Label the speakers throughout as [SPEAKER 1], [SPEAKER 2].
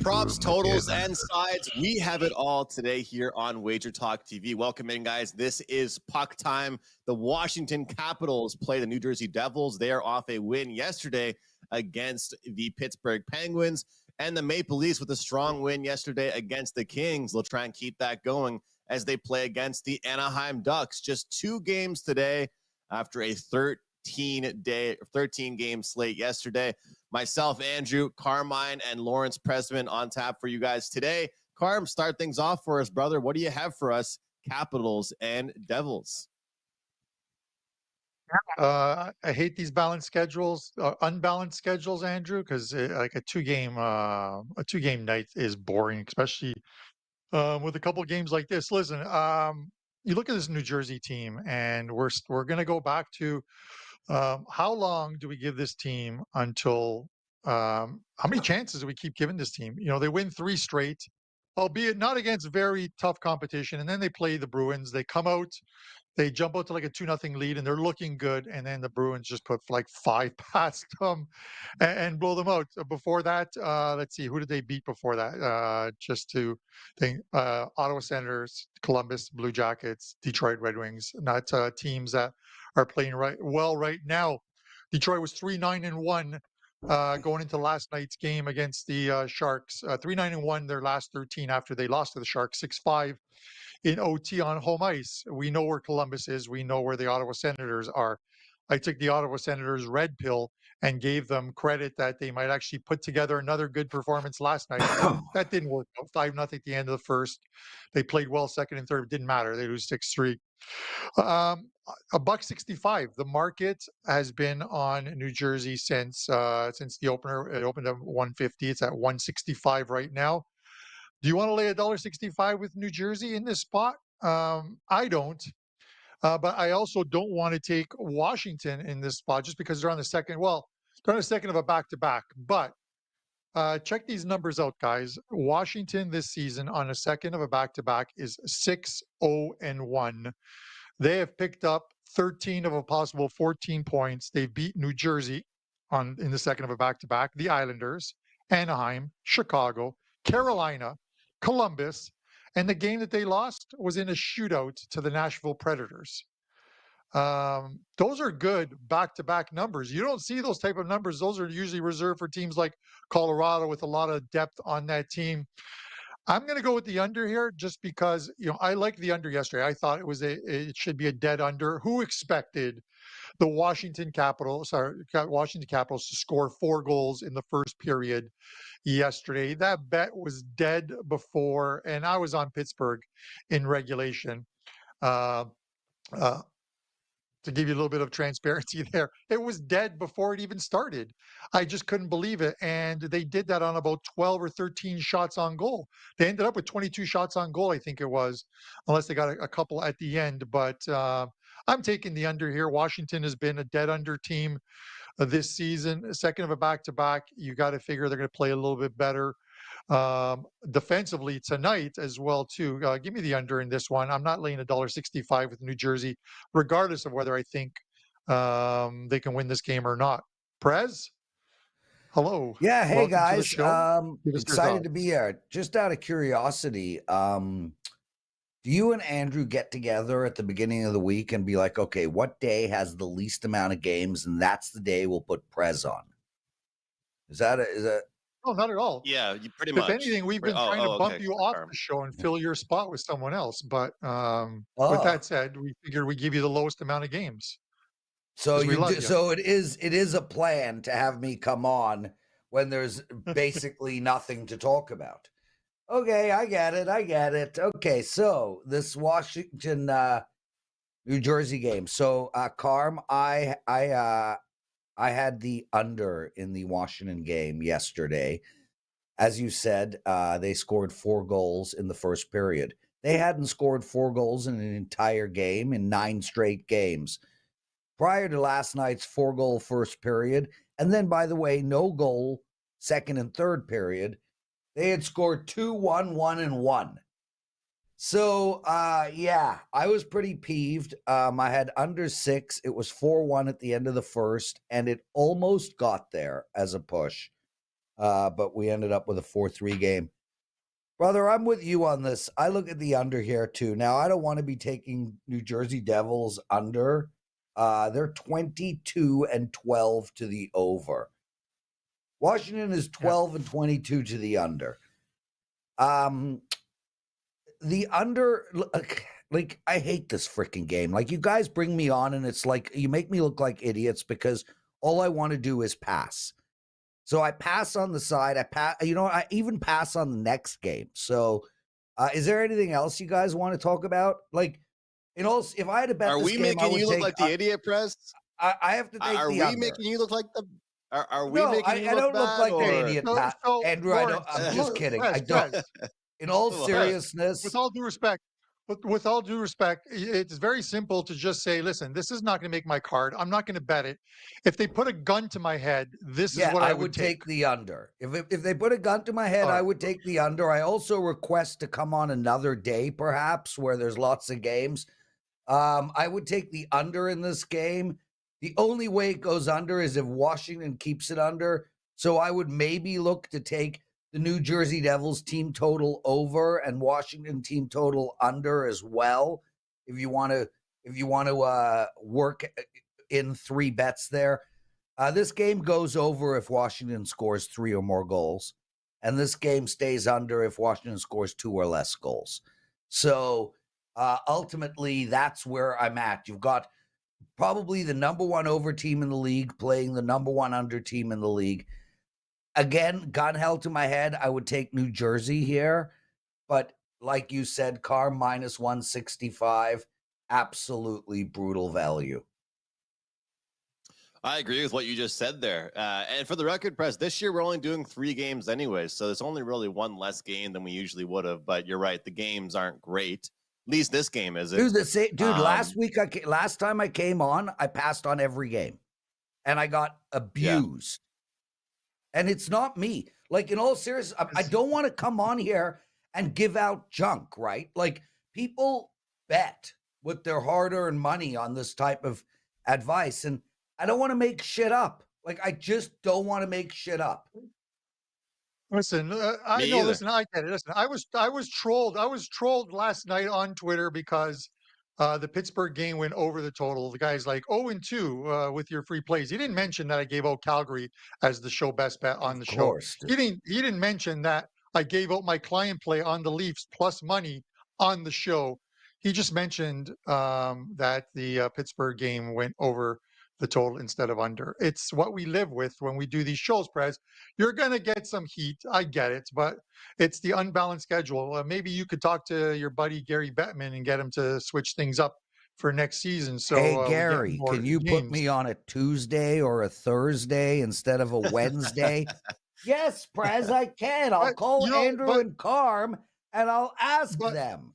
[SPEAKER 1] Props, totals, and sides. We have it all today here on WagerTalk TV. Welcome in, guys. This is Puck Time. The Washington Capitals play the New Jersey Devils. They are off a win yesterday against the Pittsburgh Penguins. And the Maple Leafs with a strong win yesterday against the Kings. They'll try and keep that going as they play against the Anaheim Ducks. Just 2 games today after a 13-game slate yesterday. Myself, Andrew, Carmine, and Lawrence Pressman on tap for you guys today. Carm, start things off for us, brother. What do you have for us, Capitals and Devils?
[SPEAKER 2] I hate these balanced schedules, unbalanced schedules, Andrew, because like a two-game night is boring, especially with a couple of games like this. Listen, you look at this New Jersey team, and we're going to go back to how long do we give this team until how many chances do we keep giving this team? You know, they win 3 straight, albeit not against very tough competition, and then they play the Bruins. They come out. They jump out to like a 2-0 lead, and they're looking good. And then the Bruins just put like 5 past them and blow them out. Before that, let's see, who did they beat before that? Just to think, Ottawa Senators, Columbus Blue Jackets, Detroit Red Wings, not teams that are playing well right now. Detroit was 3-9-1 going into last night's game against the Sharks. 3-9-1 their last 13 after they lost to the Sharks 6-5. In OT on home ice. We know where Columbus is. We know where the Ottawa Senators are. I took the Ottawa Senators red pill and gave them credit that they might actually put together another good performance last night. That didn't work out. 5-0 at the end of the first. They played well second and third. It didn't matter. They lose 6-3. $1.65. The market has been on New Jersey since the opener. It opened at 150. It's at 165 right now. Do you want to lay $1.65 with New Jersey in this spot? I don't. But I also don't want to take Washington in this spot just because they're on the second. Well, they're on the second of a back-to-back. But check these numbers out, guys. Washington this season on a second of a back-to-back is 6-0-1. They have picked up 13 of a possible 14 points. They beat New Jersey in the second of a back-to-back, the Islanders, Anaheim, Chicago, Carolina, Columbus, and the game that they lost was in a shootout to the Nashville Predators. Those are good back-to-back numbers. You don't see those type of numbers. Those are usually reserved for teams like Colorado with a lot of depth on that team. I'm going to go with the under here just because, you know, I liked the under yesterday. I thought it should be a dead under. Who expected the Washington Capitals to score 4 goals in the first period yesterday? That bet was dead before, and I was on Pittsburgh in regulation. To give you a little bit of transparency there, it was dead before it even started. I just couldn't believe it. And they did that on about 12 or 13 shots on goal. They ended up with 22 shots on goal, I think it was, unless they got a couple at the end. But I'm taking the under here. Washington has been a dead under team this season. Second of a back-to-back. You got to figure they're going to play a little bit better defensively tonight as well too. Give me the under in this one. I'm not laying $1.65 with New Jersey, regardless of whether I think they can win this game or not. Prez, hello.
[SPEAKER 3] Yeah, hey guys.
[SPEAKER 2] Excited
[SPEAKER 3] to be here. Just out of curiosity, do you and Andrew get together at the beginning of the week and be like, okay, what day has the least amount of games, and that's the day we'll put Prez on? Is that?
[SPEAKER 2] No, not at all.
[SPEAKER 1] Yeah, you pretty much.
[SPEAKER 2] If anything, we've been trying to bump you off the show and fill your spot with someone else. But with that said, we figured we'd give you the lowest amount of games.
[SPEAKER 3] So so it is a plan to have me come on when there's basically nothing to talk about. Okay, I get it. Okay, so this Washington New Jersey game. So Carm, I had the under in the Washington game yesterday. As you said, they scored 4 goals in the first period. They hadn't scored 4 goals in an entire game in 9 straight games. Prior to last night's 4-goal first period, and then, by the way, no goal second and third period, they had scored 2-1, 1-1. So, yeah, I was pretty peeved. I had under 6. It was 4-1 at the end of the first, and it almost got there as a push. but we ended up with a 4-3 game. Brother, I'm with you on this. I look at the under here too. Now, I don't want to be taking New Jersey Devils under. They're 22-12 to the over. Washington is 12-22 to the under. The under, like, I hate this freaking game. Like, you guys bring me on and it's like, you make me look like idiots because all I want to do is pass. So I pass on the side. I even pass on the next game. So is there anything else you guys want to talk about? Like, if I had to bet
[SPEAKER 1] Are
[SPEAKER 3] this
[SPEAKER 1] we
[SPEAKER 3] game,
[SPEAKER 1] making you look like the idiot, Prez?
[SPEAKER 3] I have to take
[SPEAKER 1] Are
[SPEAKER 3] the
[SPEAKER 1] we
[SPEAKER 3] under.
[SPEAKER 1] making you look like the... Are we
[SPEAKER 3] No,
[SPEAKER 1] making you
[SPEAKER 3] I
[SPEAKER 1] look
[SPEAKER 3] don't
[SPEAKER 1] bad,
[SPEAKER 3] look like
[SPEAKER 1] or...
[SPEAKER 3] an idiot, Pat. Andrew,
[SPEAKER 2] Lawrence,
[SPEAKER 3] I'm just kidding.
[SPEAKER 2] Prez,
[SPEAKER 3] I don't.
[SPEAKER 2] Prez,
[SPEAKER 3] In all
[SPEAKER 1] Well,
[SPEAKER 3] seriousness,
[SPEAKER 2] with all due respect, it's very simple to just say, listen, this is not going to make my card. I'm not going to bet it. If they put a gun to my head, this is what I would take.
[SPEAKER 3] The under. If they put a gun to my head, I would take the under. I also request to come on another day, perhaps, where there's lots of games. I would take the under in this game. The only way it goes under is if Washington keeps it under. So I would maybe look to take the New Jersey Devils team total over and Washington team total under as well. If you want to work in 3 bets there, this game goes over if Washington scores 3 or more goals, and this game stays under if Washington scores 2 or less goals. So ultimately, that's where I'm at. You've got probably the number 1 over team in the league playing the number 1 under team in the league. Again, gun held to my head, I would take New Jersey here. But like you said, Carr minus 165, absolutely brutal value.
[SPEAKER 1] I agree with what you just said there. And for the record, Prez, this year we're only doing 3 games anyway, so there's only really 1 less game than we usually would have. But you're right, the games aren't great. At least this game isn't.
[SPEAKER 3] Last time I came on, I passed on every game, and I got abused. And it's not me. Like, in all seriousness, I don't want to come on here and give out junk, right? Like, people bet with their hard-earned money on this type of advice, and I don't want to make shit up. Like, I just don't want to make shit up.
[SPEAKER 2] Listen, I know. Listen, I get it. Listen, I was trolled. I was trolled last night on Twitter because the Pittsburgh game went over the total. The guy's like 0-2 with your free plays. He didn't mention that I gave out Calgary as the show best bet on the show. He didn't mention that I gave out my client play on the Leafs plus money on the show. He just mentioned that the Pittsburgh game went over the total instead of under. It's what we live with when we do these shows, Prez. You're going to get some heat. I get it, but it's the unbalanced schedule. Maybe you could talk to your buddy Gary Bettman and get him to switch things up for next season. So,
[SPEAKER 3] hey, Gary, can you put me on a Tuesday or a Thursday instead of a Wednesday? Yes, Prez, I can. I'll call Andrew and Carm and I'll ask them.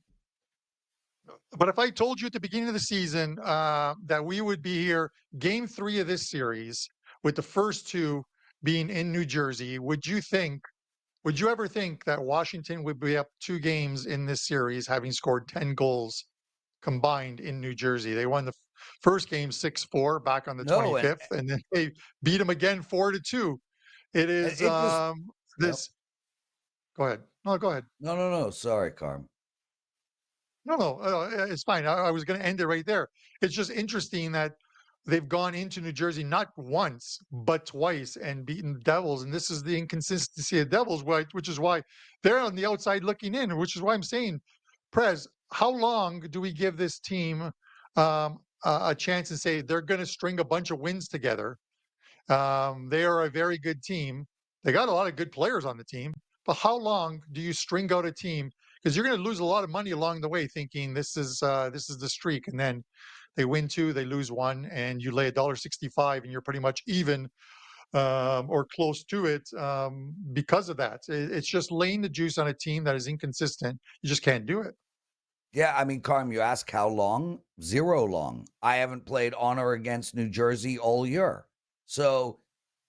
[SPEAKER 2] But if I told you at the beginning of the season that we would be here game 3 of this series with the first 2 being in New Jersey, would you ever think that Washington would be up 2 games in this series, having scored 10 goals combined in New Jersey? They won the first game 6-4 back on the 25th, and then they beat them again 4-2. It is this. Go ahead. No, go ahead.
[SPEAKER 3] No. Sorry, Carm.
[SPEAKER 2] No, it's fine. I was going to end it right there. It's just interesting that they've gone into New Jersey not once, but twice and beaten the Devils. And this is the inconsistency of Devils, which is why they're on the outside looking in, which is why I'm saying, Prez, how long do we give this team a chance and say they're going to string a bunch of wins together? They are a very good team. They got a lot of good players on the team. But how long do you string out a team? Because you're going to lose a lot of money along the way thinking this is the streak. And then they win 2, they lose 1, and you lay $1.65 and you're pretty much even or close to it because of that. It's just laying the juice on a team that is inconsistent. You just can't do it.
[SPEAKER 3] Yeah, I mean, Carm, you ask how long? 0 long. I haven't played on or against New Jersey all year. So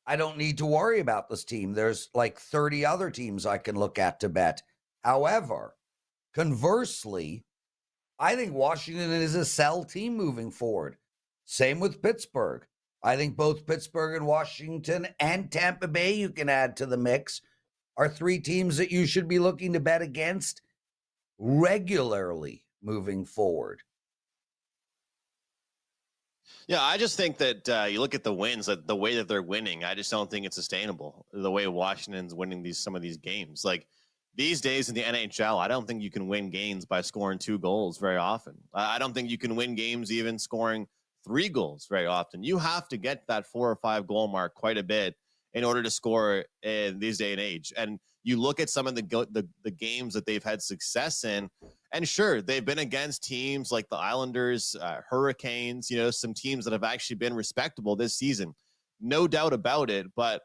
[SPEAKER 3] I don't need to worry about this team. There's like 30 other teams I can look at to bet. However, conversely, I think Washington is a sell team moving forward. Same with Pittsburgh. I think both Pittsburgh and Washington and Tampa Bay, you can add to the mix, are 3 teams that you should be looking to bet against regularly moving forward.
[SPEAKER 1] Yeah, I just think that you look at the wins, the way that they're winning, I just don't think it's sustainable. The way Washington's winning some of these games, like these days in the NHL, I don't think you can win games by scoring 2 goals very often. I don't think you can win games even scoring 3 goals very often. You have to get that 4 or 5 goal mark quite a bit in order to score in this day and age. And you look at some of the games that they've had success in, and sure, they've been against teams like the Islanders, Hurricanes, some teams that have actually been respectable this season. No doubt about it. But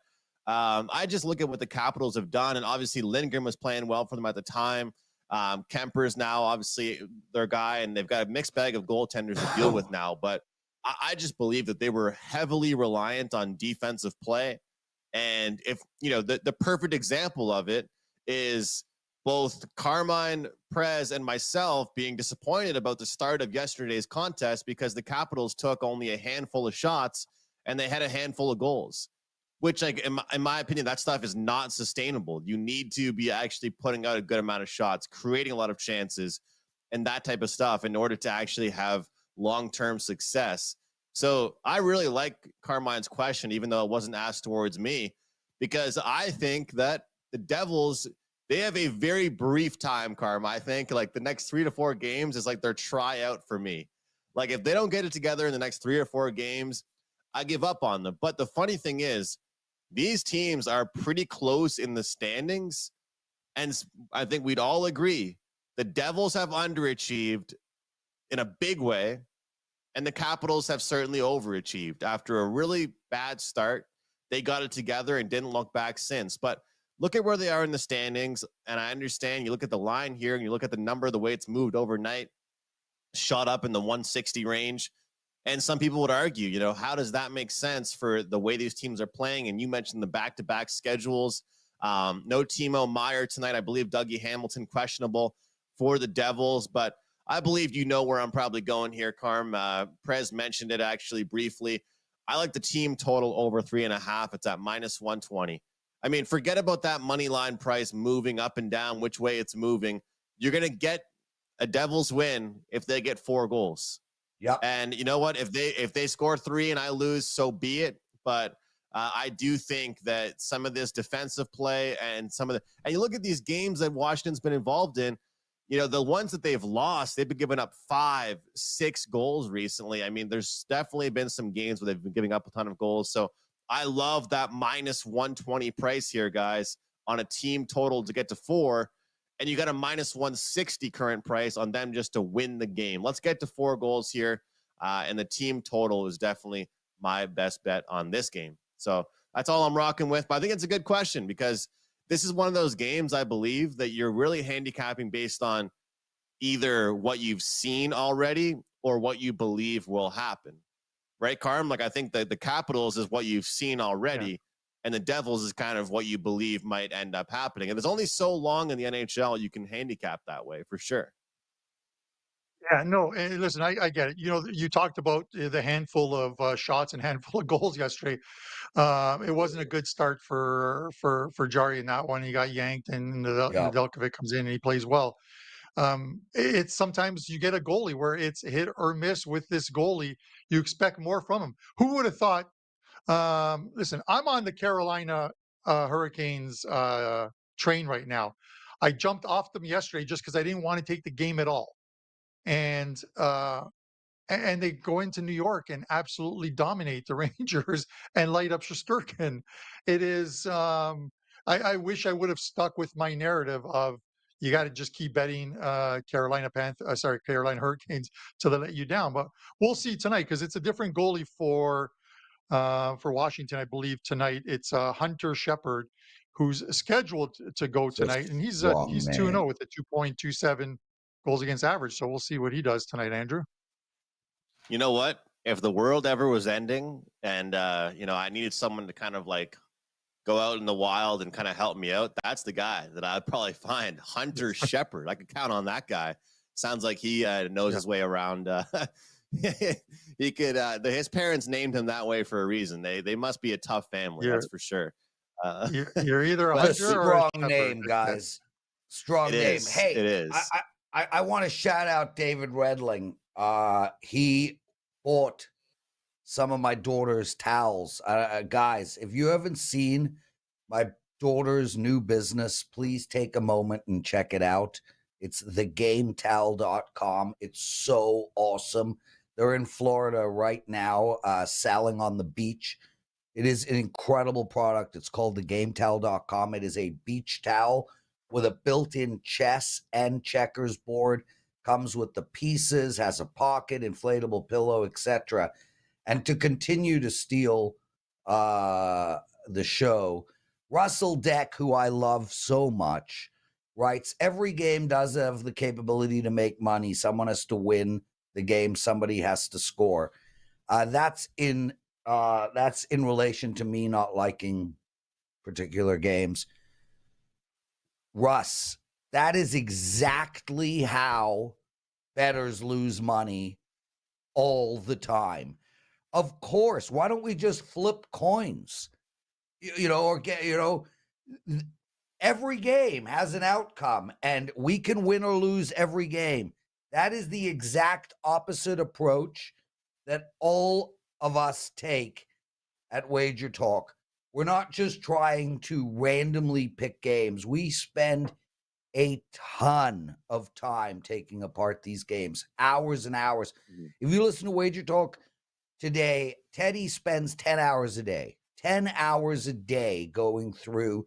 [SPEAKER 1] I just look at what the Capitals have done, and obviously Lindgren was playing well for them at the time. Kemper's now obviously their guy, and they've got a mixed bag of goaltenders to deal with now. But I just believe that they were heavily reliant on defensive play. And if, the perfect example of it is both Carmine, Prez, and myself being disappointed about the start of yesterday's contest because the Capitals took only a handful of shots and they had a handful of goals, which, like, in my opinion, that stuff is not sustainable. You need to be actually putting out a good amount of shots, creating a lot of chances, and that type of stuff in order to actually have long-term success. So I really like Carmine's question, even though it wasn't asked towards me, because I think that the Devils, they have a very brief time, Carm. I think like the next 3 to 4 games is like their tryout for me. Like if they don't get it together in the next 3 or 4 games, I give up on them. But the funny thing is, these teams are pretty close in the standings. And I think we'd all agree the Devils have underachieved in a big way. And the Capitals have certainly overachieved. After a really bad start, they got it together and didn't look back since. But look at where they are in the standings. And I understand you look at the line here and you look at the number, the way it's moved overnight, shot up in the 160 range. And some people would argue, how does that make sense for the way these teams are playing? And you mentioned the back-to-back schedules. No Timo Meier tonight. I believe Dougie Hamilton questionable for the Devils. But I believe where I'm probably going here, Carm. Prez mentioned it actually briefly. I like the team total over 3.5. It's at -120. I mean, forget about that money line price moving up and down, which way it's moving. You're going to get a Devils win if they get 4 goals.
[SPEAKER 3] Yeah.
[SPEAKER 1] And you know what? If they score 3 and I lose, so be it. But I do think that some of this defensive play and and you look at these games that Washington's been involved in, the ones that they've lost, they've been giving up 5, 6 goals recently. I mean, there's definitely been some games where they've been giving up a ton of goals. So I love that -120 price here, guys, on a team total to get to 4. And you got a -160 current price on them just to win the game. Let's get to 4 goals here. And the team total is definitely my best bet on this game. So that's all I'm rocking with. But I think it's a good question because this is one of those games, I believe, that you're really handicapping based on either what you've seen already or what you believe will happen. Right, Carm? Like, I think that the Capitals is what you've seen already. Yeah. And the Devils is kind of what you believe might end up happening. And there's only so long in the NHL you can handicap that way, for sure.
[SPEAKER 2] Yeah, no, and listen, I get it. You talked about the handful of shots and handful of goals yesterday. It wasn't a good start for Jari in that one. He got yanked, and Nedeljkovic comes in and he plays well. It's sometimes you get a goalie where it's hit or miss with this goalie. You expect more from him. Who would have thought? Listen, I'm on the Carolina Hurricanes train right now. I jumped off them yesterday just because I didn't want to take the game at all. And they go into New York and absolutely dominate the Rangers and light up Shesterkin. It is. I wish I would have stuck with my narrative of you got to just keep betting Carolina Hurricanes till they let you down. But we'll see tonight because it's a different goalie for Washington. I believe tonight it's Hunter Shepard, who's scheduled to go tonight, and he's 2-0 with a 2.27 goals against average. So we'll see what he does tonight, Andrew.
[SPEAKER 1] You know what? If the world ever was ending and, I needed someone to kind of like go out in the wild and kind of help me out, that's the guy that I'd probably find. Hunter Shepard. I could count on that guy. Sounds like he knows his way around he could. His parents named him that way for a reason. They must be a tough family.
[SPEAKER 2] You're,
[SPEAKER 1] That's for sure.
[SPEAKER 2] you're either a
[SPEAKER 1] but
[SPEAKER 3] It's a
[SPEAKER 2] hunter or a
[SPEAKER 3] strong
[SPEAKER 2] shepherd.
[SPEAKER 3] name, guys. Strong
[SPEAKER 1] It
[SPEAKER 3] name.
[SPEAKER 1] is.
[SPEAKER 3] Hey,
[SPEAKER 1] It is.
[SPEAKER 3] I want to shout out David Redling. He bought some of my daughter's towels. Guys, if you haven't seen my daughter's new business, please take a moment and check it out. It's thegametowel.com. It's so awesome. They're in Florida right now, selling on the beach. It is an incredible product. It's called thegametowel.com. It is a beach towel with a built-in chess and checkers board. Comes with the pieces, has a pocket, inflatable pillow, etc. And to continue to steal the show, Russell Deck, who I love so much, writes, every game does have the capability to make money. Someone has to win the game. Somebody has to score. That's in relation to me not liking particular games. Russ, that is exactly how bettors lose money all the time. Of course, why don't we just flip coins? Or get, every game has an outcome and we can win or lose every game. That is the exact opposite approach that all of us take at WagerTalk. We're not just trying to randomly pick games. We spend a ton of time taking apart these games, hours and hours. Mm-hmm. If you listen to WagerTalk today, Teddy spends 10 hours a day, 10 hours a day going through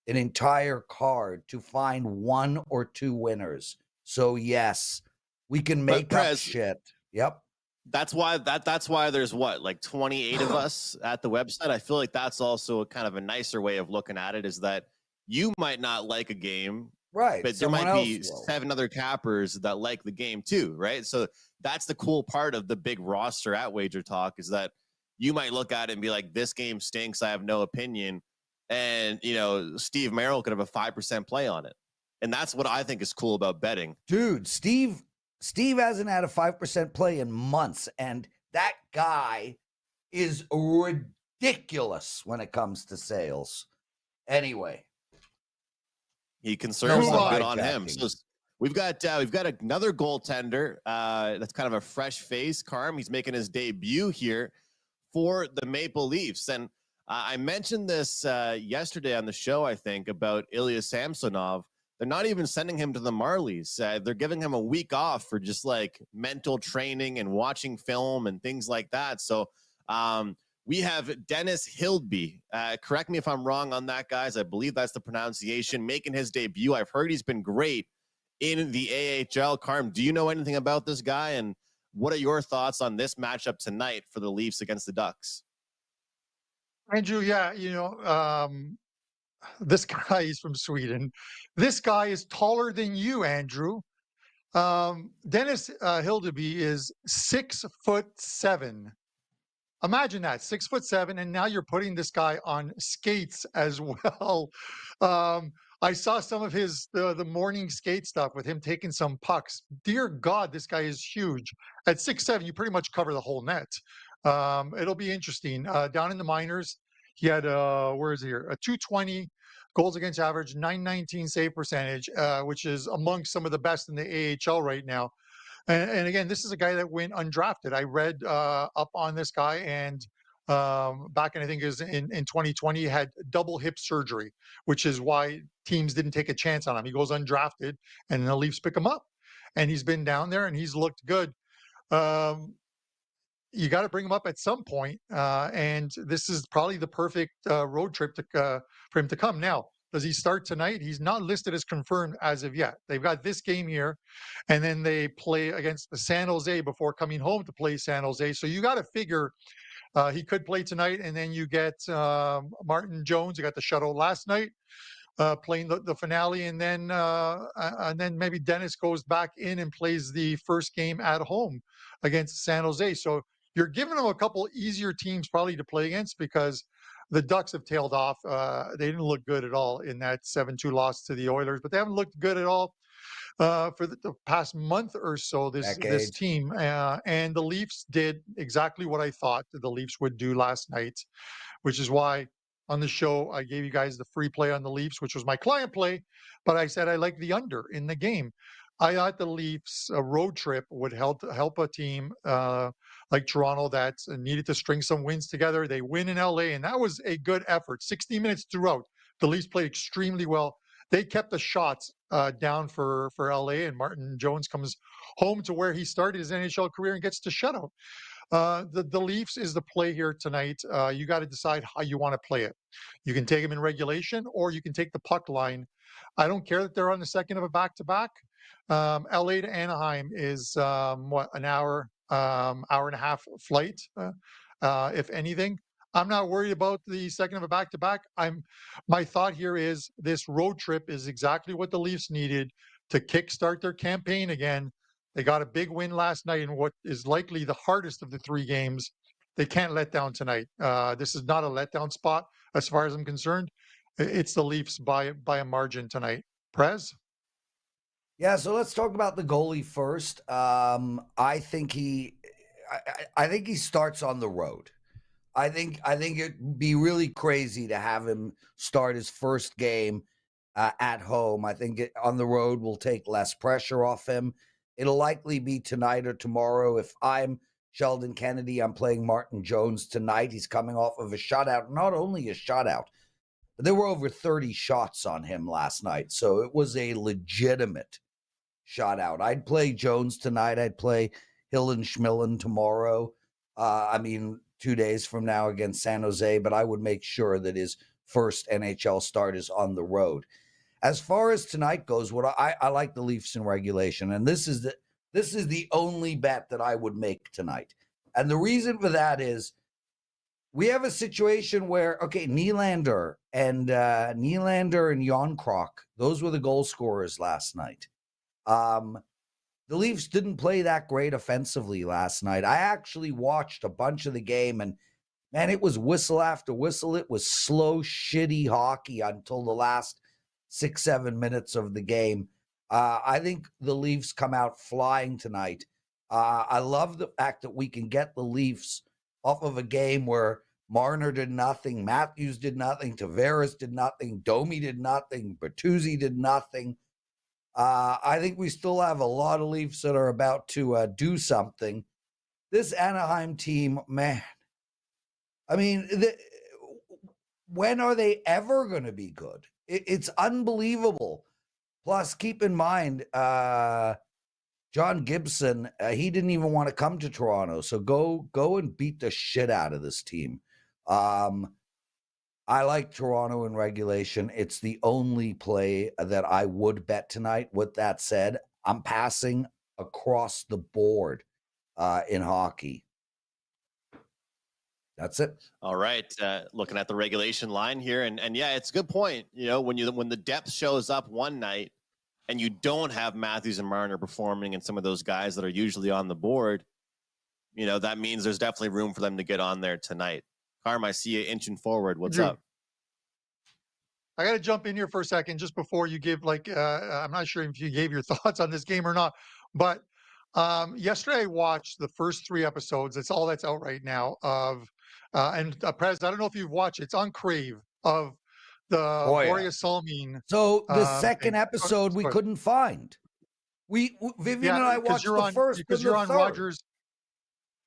[SPEAKER 3] an entire card to find one or two winners. So yes, we can make up shit. Yep.
[SPEAKER 1] That's why there's like 28 of us at the website. I feel like that's also a kind of a nicer way of looking at it, is that you might not like a game,
[SPEAKER 3] right?
[SPEAKER 1] But there might be 7 other cappers that like the game too, right? So that's the cool part of the big roster at WagerTalk, is that you might look at it and be like, this game stinks, I have no opinion. And, Steve Merrill could have a 5% play on it. And that's what I think is cool about betting.
[SPEAKER 3] Dude, Steve hasn't had a 5% play in months, and that guy is ridiculous when it comes to sales. Anyway,
[SPEAKER 1] he conserves them. Good on him. So we've got another goaltender. That's kind of a fresh face. Carm, he's making his debut here for the Maple Leafs, and I mentioned this yesterday on the show, I think, about Ilya Samsonov. They're not even sending him to the Marlies. They're giving him a week off for just like mental training and watching film and things like that. So we have Dennis Hildeby. Correct me if I'm wrong on that, guys. I believe that's the pronunciation. Making his debut. I've heard he's been great in the AHL. Carm, do you know anything about this guy? And what are your thoughts on this matchup tonight for the Leafs against the Ducks?
[SPEAKER 2] Andrew, yeah, this guy is from Sweden. This guy is taller than you, Andrew. Dennis Hildeby is 6'7". Imagine that, 6'7", and now you're putting this guy on skates as well. I saw some of his the morning skate stuff with him taking some pucks. Dear God, this guy is huge. At 6'7", you pretty much cover the whole net. It'll be interesting. Down in the minors, he had where is he here? A 220 goals against average, 919 save percentage, which is among some of the best in the AHL right now. And again, this is a guy that went undrafted. I read up on this guy, and back in, I think it was in 2020, he had double hip surgery, which is why teams didn't take a chance on him. He goes undrafted, and the Leafs pick him up, and he's been down there, and he's looked good. You got to bring him up at some point, and this is probably the perfect road trip for him to come. Now, does he start tonight? He's not listed as confirmed as of yet. They've got this game here, and then they play against the San Jose before coming home to play San Jose. So you got to figure he could play tonight, and then you get Martin Jones. You got the shuttle last night, playing the finale, and then maybe Dennis goes back in and plays the first game at home against San Jose. So you're giving them a couple easier teams probably to play against, because the Ducks have tailed off. They didn't look good at all in that 7-2 loss to the Oilers, but they haven't looked good at all for the past month or so. This
[SPEAKER 3] Decade.
[SPEAKER 2] team, and the Leafs did exactly what I thought the Leafs would do last night, which is why on the show I gave you guys the free play on the Leafs, which was my client play, but I said I like the under in the game. I thought the Leafs road trip would help a team like Toronto that needed to string some wins together. They win in LA, and that was a good effort. 60 minutes throughout, the Leafs played extremely well. They kept the shots down for LA, and Martin Jones comes home to where he started his NHL career and gets to shutout. The Leafs is the play here tonight. You got to decide how you want to play it. You can take them in regulation, or you can take the puck line. I don't care that they're on the second of a back-to-back. LA to Anaheim is an hour, hour and a half flight, if anything. I'm not worried about the second of a back-to-back. My thought here is this road trip is exactly what the Leafs needed to kickstart their campaign again. They got a big win last night in what is likely the hardest of the three games. They can't let down tonight. This is not a letdown spot as far as I'm concerned. It's the Leafs by a margin tonight. Prez?
[SPEAKER 3] Yeah, so let's talk about the goalie first. I think he starts on the road. I think it'd be really crazy to have him start his first game at home. I think on the road will take less pressure off him. It'll likely be tonight or tomorrow. If I'm Sheldon Kennedy, I'm playing Martin Jones tonight. He's coming off of a shutout. Not only a shutout, but there were over 30 shots on him last night. So it was a legitimate shutout. I'd play Jones tonight. I'd play Schmillen tomorrow. 2 days from now against San Jose, but I would make sure that his first NHL start is on the road. As far as tonight goes, what I like the Leafs in regulation, and this is the only bet that I would make tonight. And the reason for that is we have a situation where, Nylander and Jonkrock, those were the goal scorers last night. The Leafs didn't play that great offensively last night. I actually watched a bunch of the game, and man, it was whistle after whistle. It was slow, shitty hockey until the last 6-7 minutes of the game. I think the Leafs come out flying tonight. I love the fact that we can get the Leafs off of a game where Marner did nothing, Matthews did nothing, Tavares did nothing, Domi did nothing, Bertuzzi did nothing. I think we still have a lot of Leafs that are about to do something. This Anaheim team, man, when are they ever going to be good? It's unbelievable. Plus, keep in mind, John Gibson, he didn't even want to come to Toronto. So go and beat the shit out of this team. I like Toronto in regulation. It's the only play that I would bet tonight. With that said, I'm passing across the board in hockey. That's it.
[SPEAKER 1] All right. Looking at the regulation line here, and yeah, it's a good point. When the depth shows up one night and you don't have Matthews and Marner performing and some of those guys that are usually on the board, that means there's definitely room for them to get on there tonight. Carm, I see you inching forward. What's up?
[SPEAKER 2] I got to jump in here for a second just before you give, I'm not sure if you gave your thoughts on this game or not, but yesterday I watched the first 3 episodes. It's all that's out right now of, Prez, I don't know if you've watched it. It's on Crave of the Borja Salmine.
[SPEAKER 3] So the second episode we couldn't find. Vivian and I watched the first because you're on Rogers.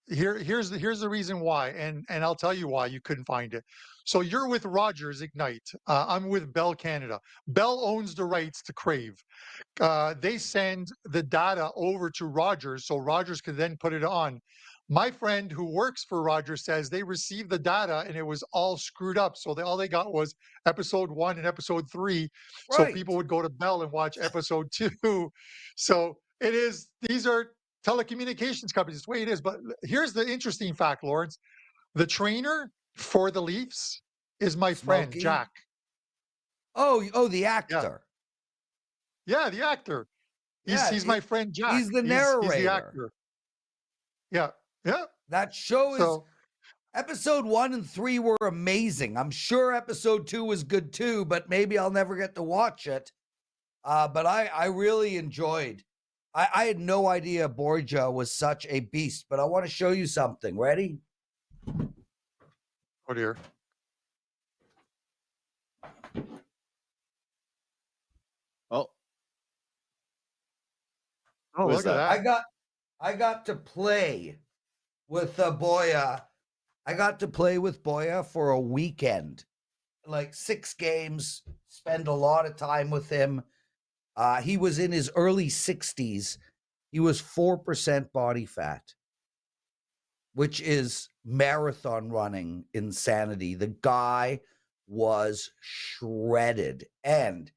[SPEAKER 2] Here's the reason why, and I'll tell you why you couldn't find it. So you're with Rogers Ignite. I'm with Bell Canada. Bell owns the rights to Crave. They send the data over to Rogers, so Rogers can then put it on. My friend who works for Rogers says they received the data and it was all screwed up. So all they got was episode 1 and episode 3. Right. So people would go to Bell and watch episode 2. So these are telecommunications companies. It's the way it is. But here's the interesting fact, Lawrence. The trainer for the Leafs is my friend, Jack.
[SPEAKER 3] Oh, the actor.
[SPEAKER 2] Yeah, the actor. He's my friend, Jack.
[SPEAKER 3] He's the narrator.
[SPEAKER 2] He's the actor. Yeah.
[SPEAKER 3] That show is episode 1 and 3 were amazing. I'm sure episode 2 was good too, but maybe I'll never get to watch it. But I really enjoyed. I had no idea Borja was such a beast, but I want to show you something. Ready?
[SPEAKER 2] Oh dear.
[SPEAKER 1] Oh,
[SPEAKER 2] Oh,
[SPEAKER 1] who is
[SPEAKER 2] look at
[SPEAKER 1] that?
[SPEAKER 2] that.
[SPEAKER 3] I got to play with Boya. I got to play with Boya for a weekend, like 6 games. Spend a lot of time with him. He was in his early 60s. He was 4% body fat, which is marathon running insanity. The guy was shredded and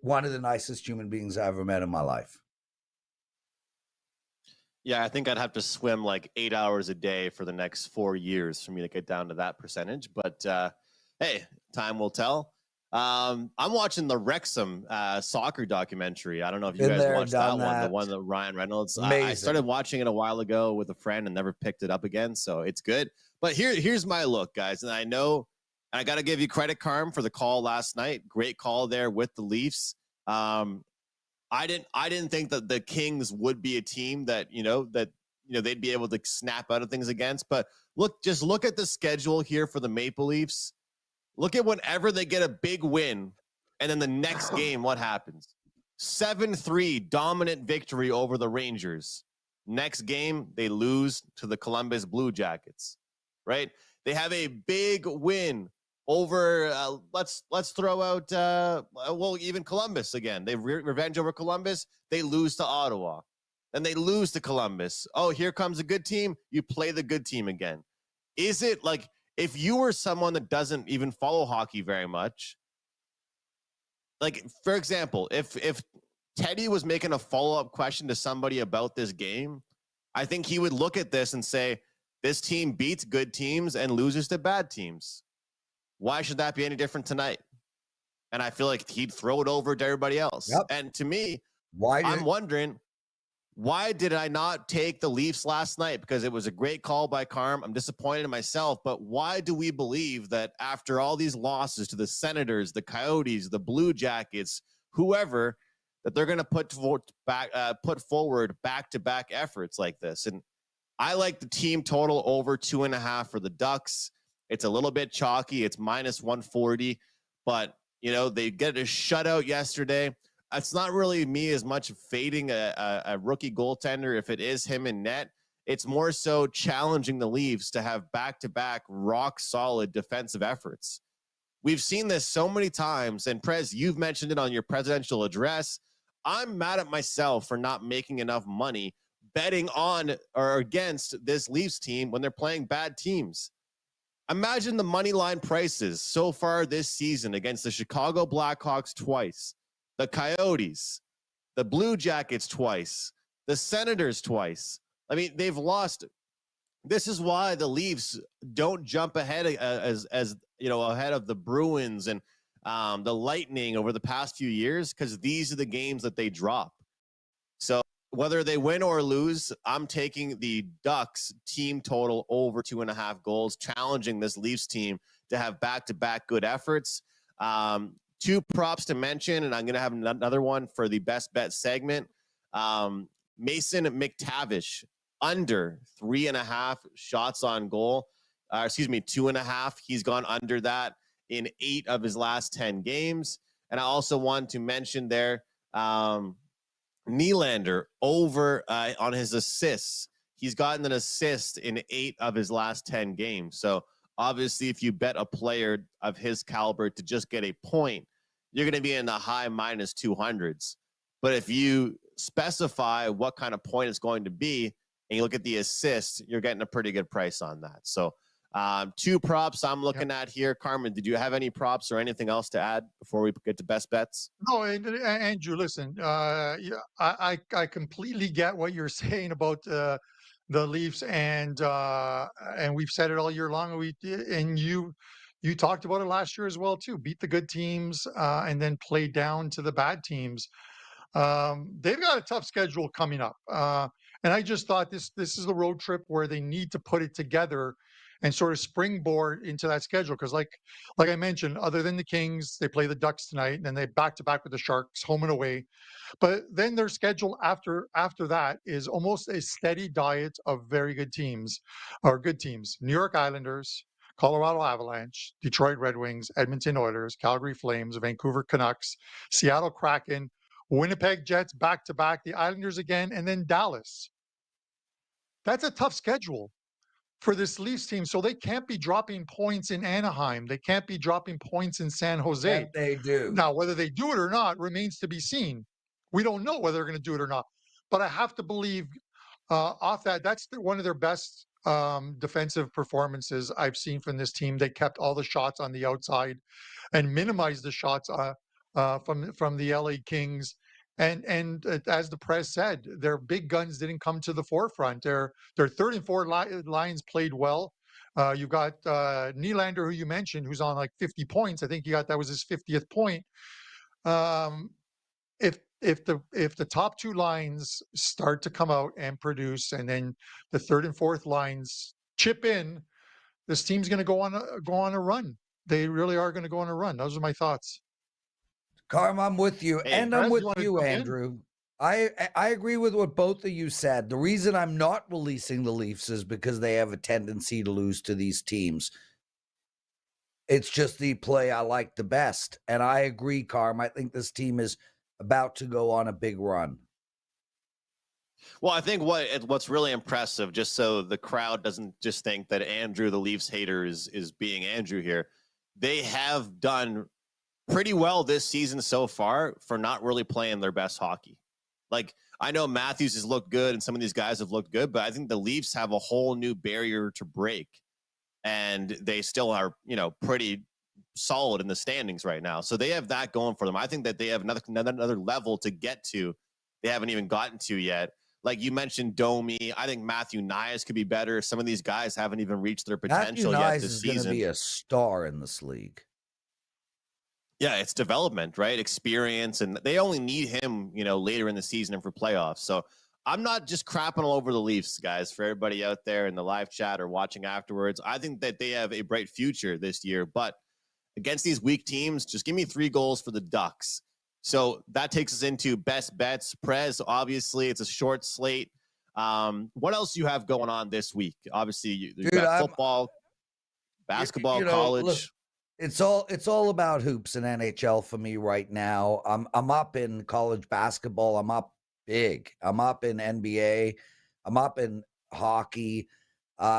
[SPEAKER 3] one of the nicest human beings I ever met in my life.
[SPEAKER 1] Yeah, I think I'd have to swim like 8 hours a day for the next 4 years for me to get down to that percentage. But hey, time will tell. I'm watching the Wrexham soccer documentary. I don't know if you guys watched that one, the one that Ryan Reynolds. I started watching it a while ago with a friend and never picked it up again, so it's good. But here's my look, guys, and I know I got to give you credit, Carm, for the call last night. Great call there with the Leafs. I didn't think that the Kings would be a team that they'd be able to snap out of things against. But just look at the schedule here for the Maple Leafs. Look at whenever they get a big win, and then the next game, what happens? 7-3 dominant victory over the Rangers. Next game, they lose to the Columbus Blue Jackets, right? They have a big win over, let's throw out, even Columbus again. They revenge over Columbus. They lose to Ottawa. Then they lose to Columbus. Oh, here comes a good team. You play the good team again. Is it like, if you were someone that doesn't even follow hockey very much, like, for example, if Teddy was making a follow-up question to somebody about this game, I think he would look at this and say, this team beats good teams and loses to bad teams. Why should that be any different tonight? And I feel like he'd throw it over to everybody else. Yep. And to me, I'm wondering, why did I not take the Leafs last night? Because it was a great call by Carm. I'm disappointed in myself, but why do we believe that after all these losses to the Senators, the Coyotes, the Blue Jackets, whoever, that they're going to put forward back-to-back efforts like this? And I like the team total over 2.5 for the Ducks. It's a little bit chalky. It's minus 140, but they get a shutout yesterday. It's not really me as much fading a rookie goaltender if it is him in net. It's more so challenging the Leafs to have back-to-back rock-solid defensive efforts. We've seen this so many times, and Prez, you've mentioned it on your presidential address. I'm mad at myself for not making enough money betting on or against this Leafs team when they're playing bad teams. Imagine the money line prices so far this season against the Chicago Blackhawks twice, the Coyotes, the Blue Jackets twice, the Senators twice. I mean, they've lost. This is why the Leafs don't jump ahead ahead of the Bruins and the Lightning over the past few years, because these are the games that they drop. So whether they win or lose, I'm taking the Ducks team total over 2.5 goals, challenging this Leafs team to have back-to-back good efforts. 2 props to mention, and I'm going to have another one for the best bet segment. Mason McTavish, under 3.5 shots on goal. 2.5. He's gone under that in 8 of his last 10 games. And I also want to mention there, Nylander over on his assists. He's gotten an assist in 8 of his last 10 games. So obviously, if you bet a player of his caliber to just get a point, you're going to be in the high minus 200s. But if you specify what kind of point it's going to be, and you look at the assists, you're getting a pretty good price on that. So 2 props I'm looking at here. Carmen, did you have any props or anything else to add before we get to best bets?
[SPEAKER 2] No, Andrew, listen, I completely get what you're saying about the Leafs, and we've said it all year long. You talked about it last year as well too. Beat the good teams and then play down to the bad teams. They've got a tough schedule coming up, and I just thought this is the road trip where they need to put it together and sort of springboard into that schedule. Because like I mentioned, other than the Kings, they play the Ducks tonight, and then they back to back with the Sharks, home and away. But then their schedule after that is almost a steady diet of very good teams, or good teams: New York Islanders, Colorado Avalanche, Detroit Red Wings, Edmonton Oilers, Calgary Flames, Vancouver Canucks, Seattle Kraken, Winnipeg Jets back to back, the Islanders again, and then Dallas. That's a tough schedule for this Leafs team. So they can't be dropping points in Anaheim. They can't be dropping points in San Jose.
[SPEAKER 3] That they do.
[SPEAKER 2] Now, whether they do it or not remains to be seen. We don't know whether they're going to do it or not. But I have to believe off that, that's one of their best defensive performances I've seen from this team. They kept all the shots on the outside and minimized the shots from the LA Kings. And as the Prez said, their big guns didn't come to the forefront. Their third and fourth lines played well. You've got Nylander, who you mentioned, who's on like 50 points. I think that was his 50th point. If the top two lines start to come out and produce, and then the third and fourth lines chip in, this team's going to go on a run. They really are going to go on a run. Those are my thoughts.
[SPEAKER 3] Carm, I'm with you, and I'm with you, Andrew. I agree with what both of you said. The reason I'm not releasing the Leafs is because they have a tendency to lose to these teams. It's just the play I like the best, and I agree, Carm. I think this team is about to go on a big run.
[SPEAKER 1] Well, I think what's really impressive, just so the crowd doesn't just think that Andrew, the Leafs hater, is being Andrew here, they have done pretty well this season so far for not really playing their best hockey. Like, I know Matthews has looked good and some of these guys have looked good, but I think the Leafs have a whole new barrier to break, and they still are, pretty solid in the standings right now. So they have that going for them. I think that they have another level to get to. They haven't even gotten to yet. Like you mentioned, Domi. I think Matthew Nyes could be better. Some of these guys haven't even reached their potential yet this season.
[SPEAKER 3] Matthew Nyes is going to be a star in this league.
[SPEAKER 1] Yeah, it's development, right? Experience, and they only need him, later in the season and for playoffs. So I'm not just crapping all over the Leafs, guys. For everybody out there in the live chat or watching afterwards, I think that they have a bright future this year. But against these weak teams, just give me 3 goals for the Ducks. So that takes us into best bets. Prez, obviously, it's a short slate. What else do you have going on this week? Obviously, you've got football, basketball, college.
[SPEAKER 3] Look, it's all about hoops and NHL for me right now. I'm up in college basketball. I'm up big. I'm up in NBA. I'm up in hockey.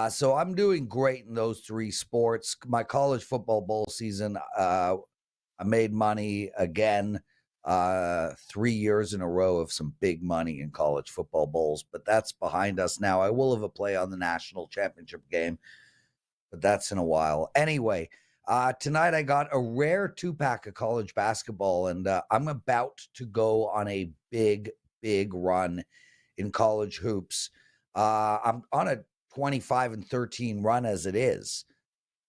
[SPEAKER 3] So I'm doing great in those 3 sports. My college football bowl season, I made money again, 3 years in a row of some big money in college football bowls, but that's behind us now. I will have a play on the national championship game, but that's in a while. Anyway, tonight I got a rare 2-pack of college basketball, and I'm about to go on a big run in college hoops. I'm on a 25-13 run as it is,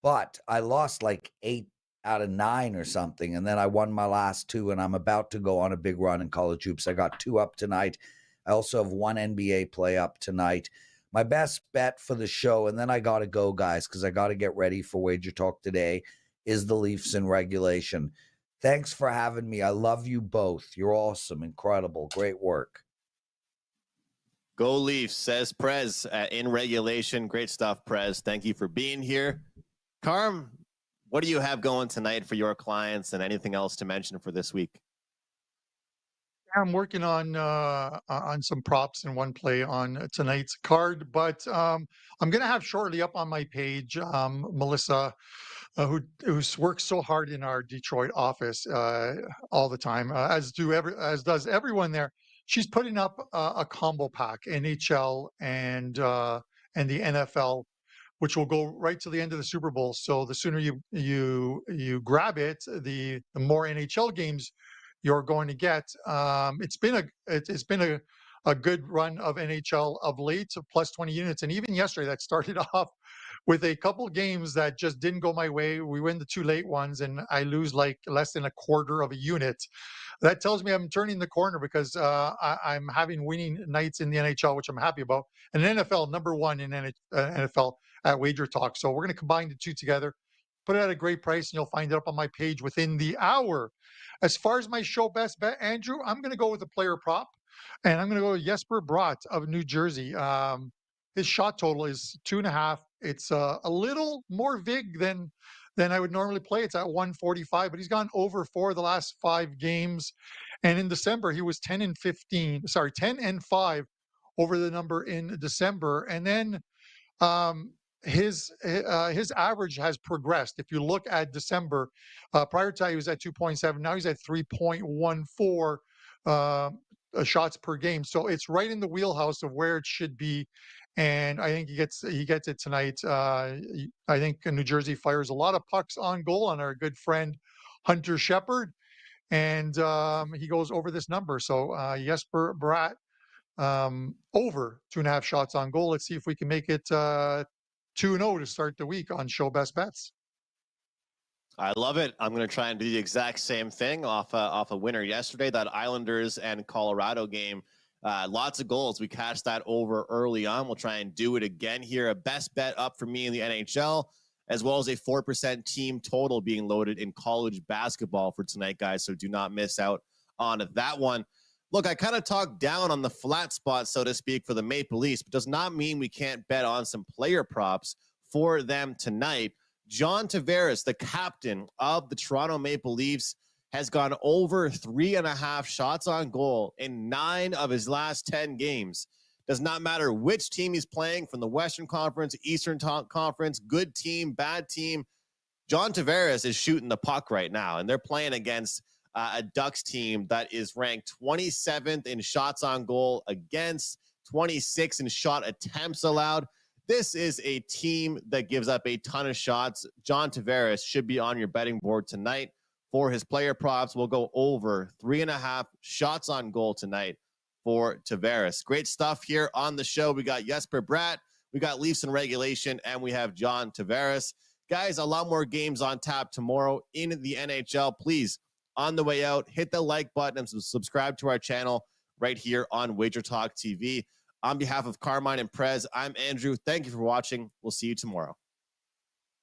[SPEAKER 3] but I lost like 8 out of 9 or something, and then I won my last 2, and I'm about to go on a big run in college hoops. I got 2 up tonight. I also have 1 NBA play up tonight. My best bet for the show, and then I got to go, guys, because I got to get ready for Wager Talk today, is the Leafs in regulation. Thanks for having me. I love you both. You're awesome, incredible, great work.
[SPEAKER 1] Go Leafs, says Prez in regulation. Great stuff, Prez. Thank you for being here. Carm, what do you have going tonight for your clients, and anything else to mention for this week?
[SPEAKER 2] I'm working on some props and one play on tonight's card, but I'm going to have shortly up on my page Melissa, who works so hard in our Detroit office all the time, as does everyone there. She's putting up a combo pack, NHL and the NFL, which will go right to the end of the Super Bowl. So the sooner you grab it, the more NHL games you're going to get. It's been a good run of NHL of late, plus 20 units, and even yesterday that started off with a couple games that just didn't go my way. We win the 2 late ones, and I lose like less than a quarter of a unit. That tells me I'm turning the corner because I'm having winning nights in the NHL, which I'm happy about. And NFL, number one in NFL at WagerTalk. So we're going to combine the two together, put it at a great price, and you'll find it up on my page within the hour. As far as my show best bet, Andrew, I'm going to go with a player prop, and I'm going to go with Jesper Bratt of New Jersey. His shot total is 2.5. It's a little more vig than I would normally play. It's at 145, but he's gone over 4 of the last 5 games. And in December, he was 10 and 5 over the number in December. And then his average has progressed. If you look at December, prior to that, he was at 2.7. Now he's at 3.14 shots per game. So it's right in the wheelhouse of where it should be. And I think he gets it tonight. I think New Jersey fires a lot of pucks on goal on our good friend Hunter Shepard, and he goes over this number. So Jesper Bratt over 2.5 shots on goal. Let's see if we can make it 2-0 to start the week on Show Best Bets.
[SPEAKER 1] I love it. I'm going to try and do the exact same thing off a winner yesterday, that Islanders and Colorado game. Lots of goals. We cashed that over early on. We'll try and do it again here. A best bet up for me in the NHL, as well as a 4% team total being loaded in college basketball for tonight, guys. So do not miss out on that one. Look, I kind of talked down on the flat spot, so to speak, for the Maple Leafs, but does not mean we can't bet on some player props for them tonight. John Tavares, the captain of the Toronto Maple Leafs, has gone over 3.5 shots on goal in 9 of his last 10 games. Does not matter which team he's playing, from the Western Conference, Eastern Conference, good team, bad team. John Tavares is shooting the puck right now, and they're playing against a Ducks team that is ranked 27th in shots on goal against, 26 in shot attempts allowed. This is a team that gives up a ton of shots. John Tavares should be on your betting board tonight. For his player props, we'll go over 3.5 shots on goal tonight for Tavares. Great stuff here on the show. We got Jesper Bratt, we got Leafs in regulation, and we have John Tavares. Guys, a lot more games on tap tomorrow in the NHL. Please, on the way out, hit the like button and subscribe to our channel right here on WagerTalk TV. On behalf of Carmine and Prez, I'm Andrew. Thank you for watching. We'll see you tomorrow.